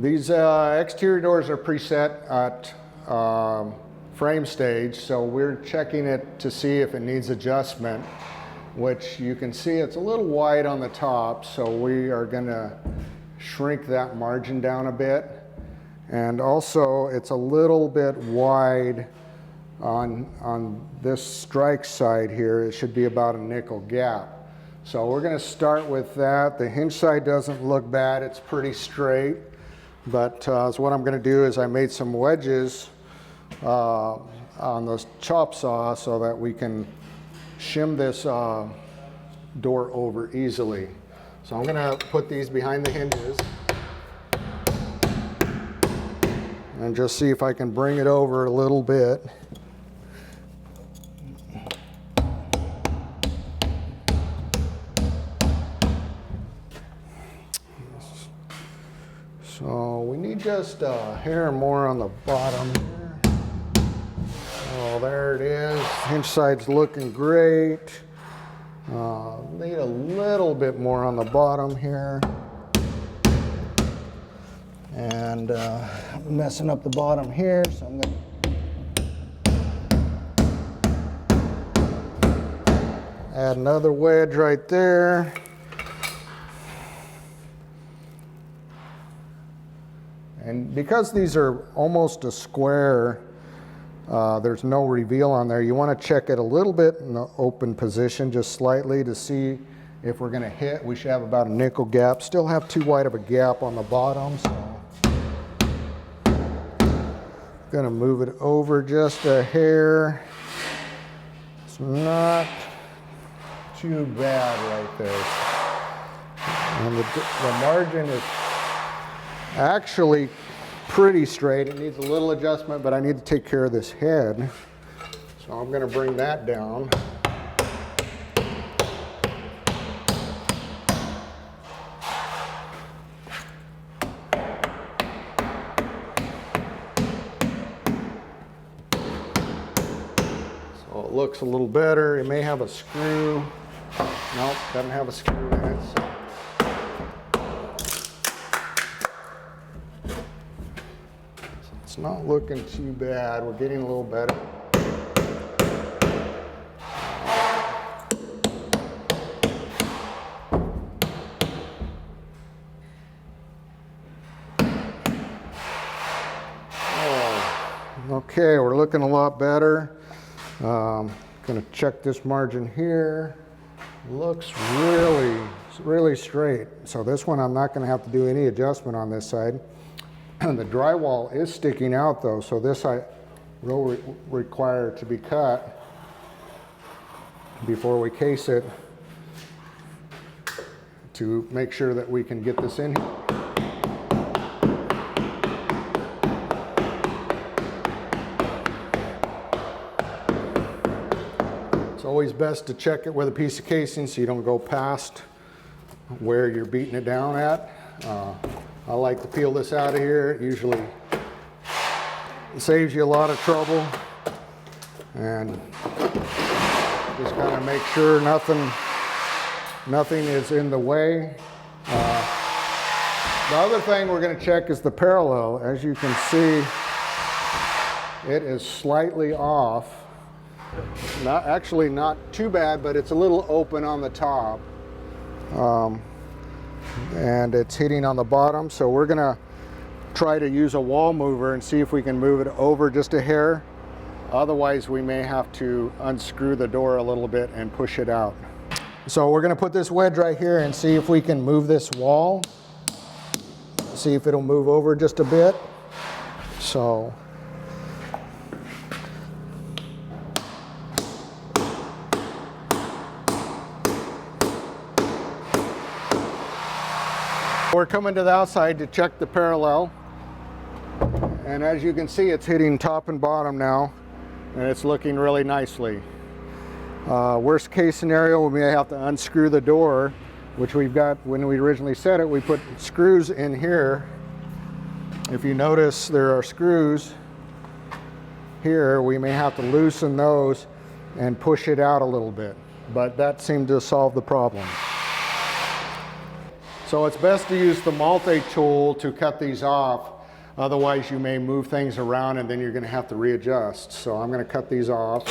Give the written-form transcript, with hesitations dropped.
These exterior doors are preset at frame stage, so we're checking it to see if it needs adjustment, which you can see it's a little wide on the top, so we are going to shrink that margin down a bit. And also it's a little bit wide on this strike side here. It should be about a nickel gap. So we're going to start with that. The hinge side doesn't look bad, it's pretty straight. But so what I'm going to do is I made some wedges on the chop saw so that we can shim this door over easily. So I'm going to put these behind the hinges and just see if I can bring it over a little bit. So we need just a hair more on the bottom here. Oh, there it is. Hinge side's looking great. Need a little bit more on the bottom here. And I'm messing up the bottom here, so I'm going to add another wedge right there. And because these are almost a square, there's no reveal on there. You want to check it a little bit in the open position, just slightly, to see if we're going to hit. We should have about a nickel gap. Still have too wide of a gap on the bottom, so going to move it over just a hair. It's not too bad right there. And the margin is actually pretty straight. It needs a little adjustment, but I need to take care of this head. So I'm going to bring that down. So it looks a little better. It may have a screw. Nope, doesn't have a screw in it. So. It's not looking too bad. We're getting a little better. Oh, okay, we're looking a lot better. Going to check this margin here. Looks really straight. So this one I'm not going to have to do any adjustment on this side. The drywall is sticking out though, so this I will require to be cut before we case it to make sure that we can get this in here. It's always best to check it with a piece of casing so you don't go past where you're beating it down at. I like to peel this out of here. It usually saves you a lot of trouble. And just kind of make sure nothing is in the way. The other thing we're going to check is the parallel. As you can see, it is slightly off. Not too bad, but it's a little open on the top. And it's hitting on the bottom, so we're gonna try to use a wall mover and see if we can move it over just a hair. Otherwise we may have to unscrew the door a little bit and push it out. So we're gonna put this wedge right here and see if we can move this wall, see if it'll move over just a bit. So we're coming to the outside to check the parallel, and as you can see, it's hitting top and bottom now, and it's looking really nicely. Worst case scenario, we may have to unscrew the door, which we've got. When we originally set it, we put screws in here. If you notice, there are screws here. We may have to loosen those and push it out a little bit, but that seemed to solve the problem. So it's best to use the multi-tool to cut these off. Otherwise you may move things around and then you're going to have to readjust. So I'm going to cut these off.